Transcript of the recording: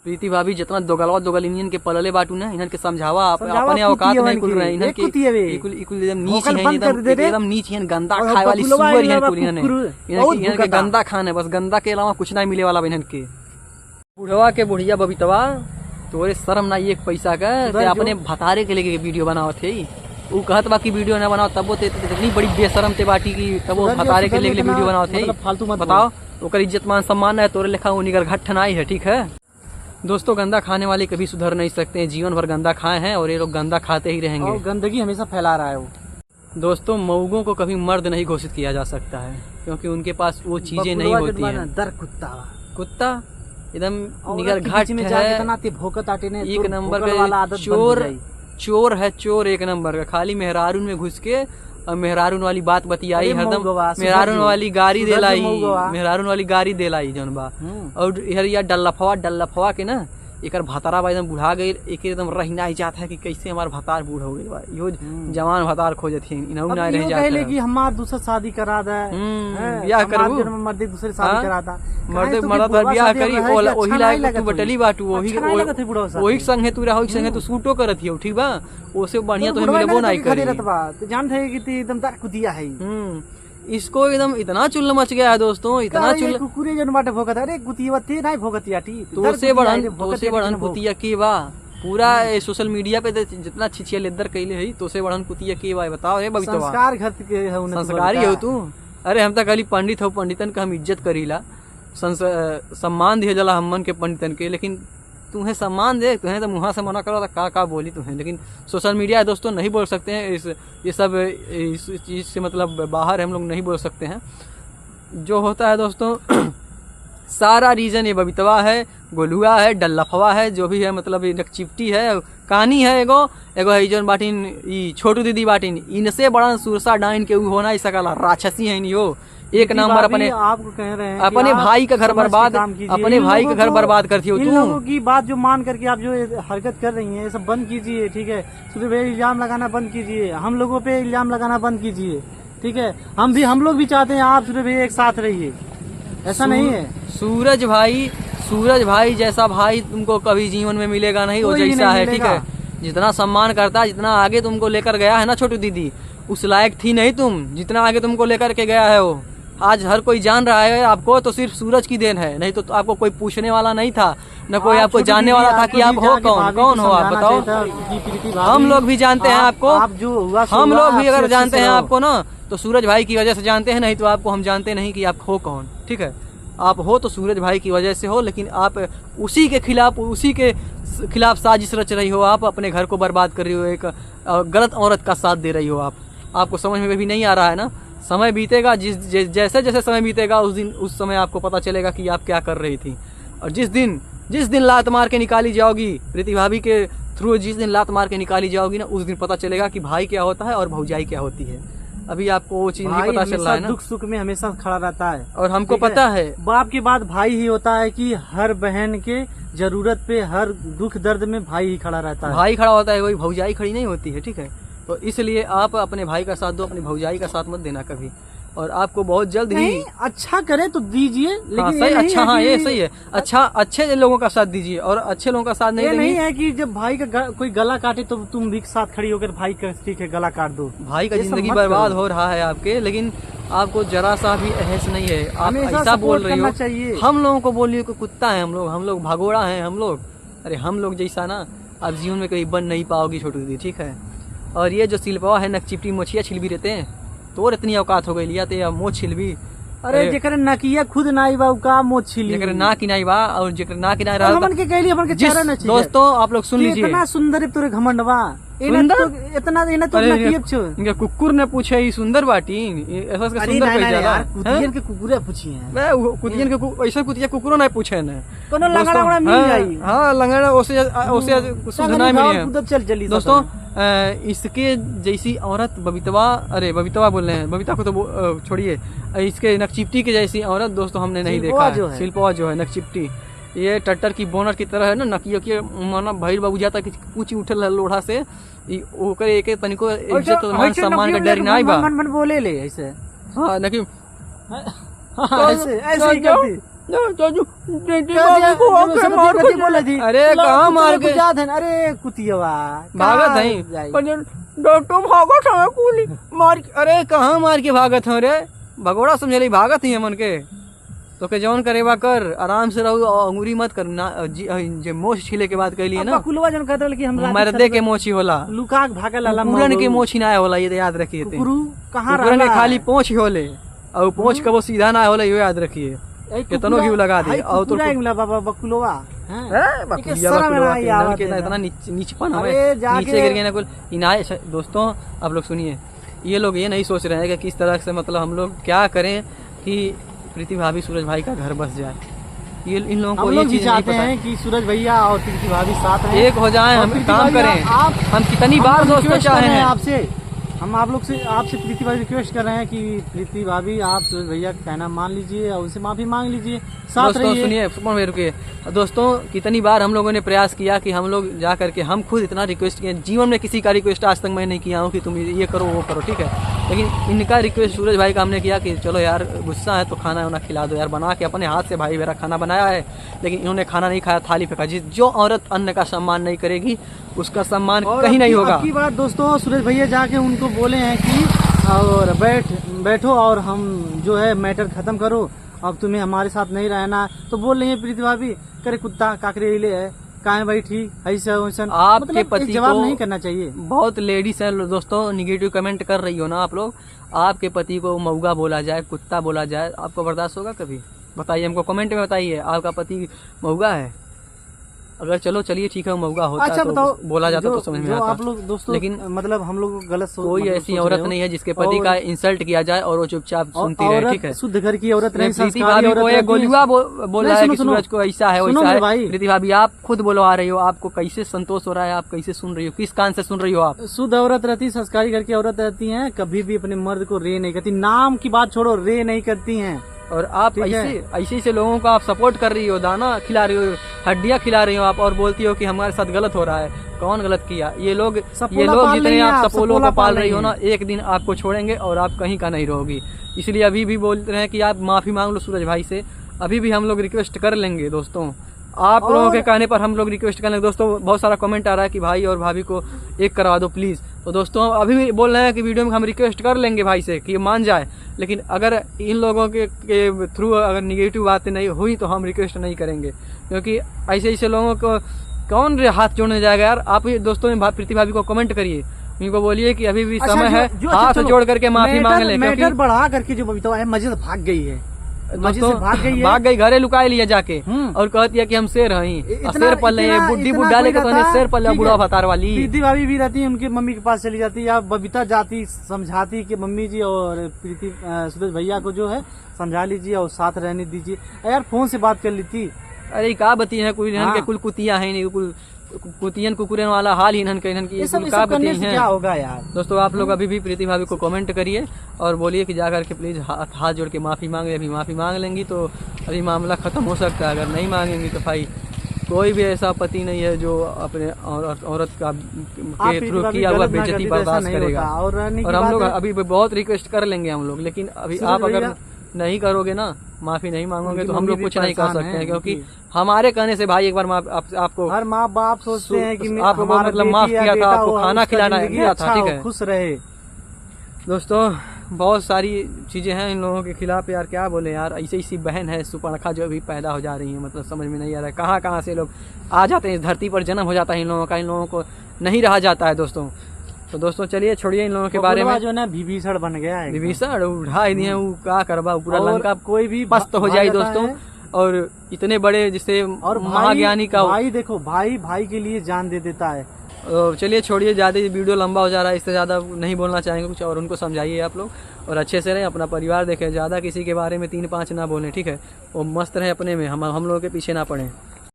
प्रीति भाभी जितना दोगल इन्हन के पलले बाटू ना, इन्हन के समझावा अपने औकात नहीं कुल रहे, इन्हन के एकदम नीच है, एकदम नीच है, गंदा खाए वाली सुअर इन्हन कुल, इन्हन के गंदा खाना है, बस गंदा के अलावा कुछ नहीं मिले वाला इन्हन के। बुढ़वा के बुढ़िया बबीतवा तोरे शर्म ना एक पैसा का, अपने भतारे के लेके वीडियो बनाओ थे, वो कहत बा की वीडियो ना बनाओ, तब वो इतनी बड़ी बेशरम ते बाटी की, तब वो भतारे के लेके वीडियो बनाओ थे, फालतू मत बताओ। ओकर इज्जत मान सम्मान है, तोरे लिखा वो निगर घट नहीं है, ठीक है दोस्तों। गंदा खाने वाले कभी सुधर नहीं सकते हैं, जीवन भर गंदा खाए हैं और ये लोग गंदा खाते ही रहेंगे, और गंदगी हमेशा फैला रहा है वो। दोस्तों मऊगों को कभी मर्द नहीं घोषित किया जा सकता है, क्योंकि उनके पास वो चीजें नहीं होती हैं। दर कुत्ता एकदम निगर घाट है, एक नंबर का चोर है, चोर एक नंबर का। खाली मेहरारून में घुस के मेहरारून वाली बात बतियाई, हरदम मेहरारून वाली गाड़ी देलाई, मेहरारून वाली गाड़ी देलाई जौन बा। और इहर डल्लफवा के ना एकर भतारा बा एकदम बुढ़ा गई, एक एकदम रहना ही जाता है कि कैसे हमार भतार बूढ़ हो गई बा, यो जवान भतार खोजत है, इनहु ना रह जाता है कि हमार दूसरा शादी करा दे, ब्याह करबू मर्द दूसरे शादी करा दा, मर्द ब्याह करी ओही लायक तू बटली बाटू, ओही संगे तू रहो, संगे तू सूटो करत हियो, ठीक बा, ओसे बढ़िया तो मिलबो नहीं करी तो जानत है कि ती एकदम दर कुदिया है। इसको एकदम इतना चुल्ल मच गया है दोस्तों, इतना चुल्ल कुकुरे जन बाटे भोगत, अरे कुतिया थे नहीं भोगतिया टी तो से बढ़न कुतिया के बा। पूरा सोशल मीडिया पे जितना छिछिया लेदर कइले है, तो से बढ़न कुतिया के बा। बताओ रे बबीतवा, संस्कार घर के है, संस्कारी हो तू। अरे हम तो खाली पंडित हो, पंडितन का हम इज्जत करीला, सम्मान दिया जला हमन के पंडितन के, लेकिन तुम्हें सम्मान दे, तुम्हें तो मुँह से मना करो तो का बोली तुम्हें। लेकिन सोशल मीडिया है दोस्तों, नहीं बोल सकते हैं ये सब, इस चीज़ से मतलब बाहर हम लोग नहीं बोल सकते हैं। जो होता है दोस्तों सारा रीजन ये बबीतवा है, गोलुआ है, डल्लफवा है, जो भी है मतलब ये नकचिपटी है, कहानी है एगो है जौन बाटिन ई छोटू दीदी बाटिन, इनसे बड़ा सुरसा डाइन के होना ही सकला, राक्षसी है यो एक नंबर। अपने आपको कह रहे हैं अपने भाई का घर बर्बाद, अपने भाई का घर बर्बाद करती हो। इन लोगों की बात जो मान करके आप जो हरकत कर रही हैं, ये सब बंद कीजिए, ठीक है। सूरज भाई इल्जाम लगाना बंद कीजिए, हम लोगों पे इल्जाम लगाना बंद कीजिए, ठीक है। हम लोग भी चाहते हैं आप सूरज भाई एक साथ रहिए, ऐसा नहीं है। सूरज भाई जैसा भाई तुमको कभी जीवन में मिलेगा नहीं, वो जैसा है, ठीक है। जितना सम्मान करता है, जितना आगे तुमको लेकर गया है ना छोटू दीदी, उस लायक थी नहीं तुम, जितना आगे तुमको लेकर के गया है वो। आज हर कोई जान रहा है आपको, तो सिर्फ सूरज की देन है, नहीं तो आपको कोई पूछने वाला नहीं था, न कोई आपको जानने वाला था कि आप हो कौन हो आप बताओ। हम लोग भी जानते हैं आपको, हम लोग भी अगर जानते हैं आपको ना, तो सूरज भाई की वजह से जानते हैं, नहीं तो आपको हम जानते नहीं कि आप हो कौन, ठीक है। आप हो तो सूरज भाई की वजह से हो, लेकिन आप उसी के खिलाफ साजिश रच रही हो, आप अपने घर को बर्बाद कर रही हो, एक गलत औरत का साथ दे रही हो आप। आपको समझ में भी नहीं आ रहा है ना, समय बीतेगा, जैसे जैसे समय बीतेगा उस समय आपको पता चलेगा कि आप क्या कर रही थी। और जिस दिन लात मार के निकाली जाओगी प्रीति भाभी के थ्रू, जिस दिन लात मार के निकाली जाओगी ना, उस दिन पता चलेगा कि भाई क्या होता है और भौजाई क्या होती है। अभी आपको वो चीज नहीं पता चल रहा है ना। दुख सुख में हमेशा खड़ा रहता है, और हमको पता है बाप के बाद भाई ही होता है, कि हर बहन के जरूरत पे, हर दुख दर्द में भाई ही खड़ा रहता है, भाई खड़ा होता है, कोई भौजाई खड़ी नहीं होती है, ठीक है। तो इसलिए आप अपने भाई का साथ दो, अपनी भौजाई का साथ मत देना कभी, और आपको बहुत जल्द ही अच्छा करे तो दीजिए, लेकिन सही अच्छा, हाँ ये सही है, अच्छा अच्छे लोगों का साथ दीजिए, और अच्छे लोगों का साथ नहीं है कि जब भाई का कोई गला काटे तो तुम भी साथ खड़ी होकर भाई का ठीक है गला काट दो। भाई का जिंदगी बर्बाद हो रहा है आपके, लेकिन आपको जरा सा भी एहस नहीं है, आप ऐसा बोल रही हो। हम लोगों को बोलिए कि कुत्ता है हम लोग भगोड़ा है हम लोग। अरे हम लोग जैसा ना आप जीवन में कभी बन नहीं पाओगी छोटू दीदी, ठीक है। और ये जो सिलपवा है नकचिपटी मोछिया छिल भी रहते हैं, तो इतनी औकात हो गई लिया ते मोछ छिल भी। अरे जेकर नकिया खुद नाई बा का मोछ छिल, जेकर ना की नाई बा, और जेकर ना की नाई रहा हमन के कहली हमन के चारा न छी। दोस्तों आप लोग सुन लीजिए, इतना सुंदर तोरे घमंड बा, इतना तो नकियब छ। इनके कुकुर ने पूछे ई सुंदर बाटी, ऐसा के सुंदर कह जाला, कुतियन के कुकुरे पूछी है बे, कुतियन के ऐसा कुतिया कुकुरो नहीं पूछे ने, कोनो लंगड़ा मिल जाई। हां लंगड़ा ओसे सुधना मिली है। चल जल्दी दोस्तों, इसके जैसी औरत बबीतवा, अरे बबीतवा बोल रहे हैं, बबीता को तो छोड़िए, इसके नकचिपटी के जैसी औरत दोस्तों हमने नहीं देखा है। शिल्पवा जो है नकचिपटी, ये टट्टर की बोनर की तरह है ना, नकिया के माना भैर बाबू जाता कि कुछ उठल लोढ़ा से ओकर एक तनिको इज्जत मान सम्मान का डर नहीं बा, मन बोले ले ऐसे। हां नकी ऐसे ही करती अरे कहाँ मार के अरे कुतियवा भागत है डॉक्टर भागत है कुली मार। अरे कहाँ मार के भागत है रे भगोड़ा समझे भागत ही मन के तो के जौन करेवा कर आराम से रहू अंगूरी मत कर ना जे मोछ छिले के बाद कहलिए ना कुलवा जन कहत कि हम मर्दे के मोछी होला लुका भागल ला पूरन के मोछी ना होला ये याद रखिए गुरु कहां पूरन के खाली पोंछ होले और पोंछ कबो सीधा ना होला ये याद रखिए कितनो घी लगा दे और तो बाबा बकुलवा इतना नीचपन हमें नीचे गिर गए ना कुल इनाय। दोस्तों आप लोग सुनिए ये लोग ये नहीं सोच रहे हैं कि किस तरह से मतलब हम लोग क्या करें कि प्रीति भाभी सूरज भाई का घर बस जाए। ये इन लोगों को ये चीज चाहते हैं कि सूरज भैया और प्रीति भाभी साथ हैं, एक हो जाए, हम काम करें। हम कितनी बार दोस्तों चाहे हैं आपसे, हम आप लोग से आपसे प्रीति भाभी रिक्वेस्ट कर रहे हैं कि प्रीति भाभी आप सूरज भैया का कहना मान लीजिए और उनसे माफी मांग लीजिए, साथ रहिए। सुनिए रुकिए दोस्तों, कितनी बार हम लोगों ने प्रयास किया कि हम लोग जा करके हम खुद इतना रिक्वेस्ट किए, जीवन में किसी का रिक्वेस्ट आज तक मैं नहीं किया हूँ कि तुम ये करो वो करो, ठीक है। लेकिन इनका रिक्वेस्ट सूरज भाई का हमने किया कि चलो यार गुस्सा है तो खाना वाना खिला दो यार, बना के अपने हाथ से भाई मेरा खाना बनाया है, लेकिन इन्होंने खाना नहीं खाया, थाली फेंका। जो औरत अन्न का सम्मान नहीं करेगी उसका सम्मान कहीं नहीं होगा। की बात दोस्तों, सूरज भैया जाके उनको बोले हैं कि और बैठो और हम जो है मैटर खत्म करो, अब तुम्हें हमारे साथ नहीं रहना। तो बोल रही है प्रीति भाभी करे कुत्ता काकरे ले है कहाँ भाई ठीक ऐसा वैसा, आपके मतलब पति जवाब को नहीं करना चाहिए। बहुत लेडीज है दोस्तों निगेटिव कमेंट कर रही हो ना आप लोग, आपके पति को मऊगा बोला जाए, कुत्ता बोला जाए, आपको बर्दाश्त होगा कभी? बताइए हमको कमेंट में बताइए, आपका पति मऊगा है? अगर चलो चलिए ठीक है मऊगा होता अच्छा, तो बताओ, बोला जाता तो समझ में आता। आप लोग दोस्तों लेकिन मतलब हम लोग गलत कोई ऐसी औरत नहीं है जिसके पति का इंसल्ट किया जाए और वो चुपचाप सुनती रहे, ठीक है। शुद्ध घर की औरत नहीं, प्रीति भाभी को ये गोलुआ बोल रहा है कि सूरज को ऐसा है वैसा है। प्रीति भाभी आप खुद बोलवा रही हो, आपको कैसे संतोष हो रहा है, आप कैसे सुन रही हो, किस कान से सुन रही हो आप? शुद्ध औरत रहती, संस्कारी घर की औरत रहती है, कभी भी अपने मर्द को रे नहीं करती, नाम की बात छोड़ो रे नहीं करती हैं। और आप ऐसे लोगों को आप सपोर्ट कर रही हो, दाना खिला रही हो, हड्डियां खिला रही हो आप, और बोलती हो कि हमारे साथ गलत हो रहा है। कौन गलत किया? ये लोग जितने आप सपोलों को पाल रही हो ना, एक दिन आपको छोड़ेंगे और आप कहीं का नहीं रहोगी। इसलिए अभी भी बोल रहे हैं कि आप माफी मांग लो सूरज भाई से, अभी भी हम लोग रिक्वेस्ट कर लेंगे दोस्तों, आप लोगों के कहने पर हम लोग रिक्वेस्ट कर लेंगे। दोस्तों बहुत सारा कमेंट आ रहा है कि भाई और भाभी को एक करवा दो प्लीज, तो दोस्तों अभी भी बोल रहे हैं कि वीडियो में हम रिक्वेस्ट कर लेंगे भाई से कि ये मान जाए, लेकिन अगर इन लोगों के थ्रू अगर निगेटिव बातें नहीं हुई तो हम रिक्वेस्ट नहीं करेंगे, क्योंकि ऐसे लोगों को कौन हाथ जोड़ने जाएगा यार। आप दोस्तों ने प्रीति भाभी को कमेंट करिए, उनको बोलिए कि अभी भी समय है, हाथ जोड़ करके माफी मांग ले। मैटर बढ़ा करके जो बबीता है मस्जिद भाग गई है, भाग गई घरे लुकाए लिया जाके, और कहती है कि हम शेर हैं, शेर पल रहे हैं, बुढ़ी बुढ़ा लेके तो शेर पल बुढ़ा भतार वाली। प्रीति भाभी भी रहती है उनकी मम्मी के पास चली जाती है, या बबीता जाती समझाती कि मम्मी जी और प्रीति सूरज भैया को जो है समझा लीजिए और साथ रहने दीजिए, यार फोन से बात कर ली थी। अरे का बती है कुल कुतिया है नहीं, कुल कुतियन कुकुरन वाला हाल ही इन्हन क्या होगा यार। दोस्तों आप लोग अभी भी प्रीति भाभी को कमेंट करिए और बोलिए कि जाकर के प्लीज हाथ जोड़ के माफी मांग ले। अभी माफी मांग लेंगी तो अभी मामला खत्म हो सकता है, अगर नहीं मांगेंगी तो भाई कोई भी ऐसा पति नहीं है जो अपने औरत का के थ्रू किया हुआ बेइज्जती बर्दाश्त करेगा। और हम लोग अभी बहुत रिक्वेस्ट कर लेंगे हम लोग, लेकिन अभी आप अगर नहीं करोगे ना, माफी नहीं मांगोगे तो हम लोग कुछ नहीं कर सकते हैं, क्योंकि हमारे कहने से भाई एक बार आपको हर माँ बाप सोचते हैं कि आपको मतलब माफ किया था, आपको खाना खिलाना गया था, ठीक है, खुश रहे। दोस्तों बहुत सारी चीजें हैं इन लोगों के खिलाफ यार, क्या बोले यार। ऐसी बहन है सुपर्णखा जो अभी पैदा हो जा रही है, मतलब समझ में नहीं आ रहा है कहाँ से लोग आ जाते हैं इस धरती पर, जन्म हो जाता है इन लोगों का, इन लोगों को नहीं रहा जाता है दोस्तों। तो दोस्तों चलिए छोड़िए इन लोगों के बारे में, जो ना विभीषण बन गया है, विभीषण उठा दिए, वो क्या करवा पूरा लंका कोई भी पस्त हो जाए दोस्तों। और इतने बड़े जिससे और महाज्ञानी का भाई देखो भाई के लिए जान दे देता है। चलिए छोड़िए, ज़्यादा वीडियो लंबा हो जा रहा है, इससे ज़्यादा नहीं बोलना चाहेंगे कुछ, और उनको समझाइए आप लोग, और अच्छे से रहें, अपना परिवार देखें, ज़्यादा किसी के बारे में 3-5 ना बोलें, ठीक है, वो मस्त रहे अपने में, हम लोगों के पीछे ना पड़ें।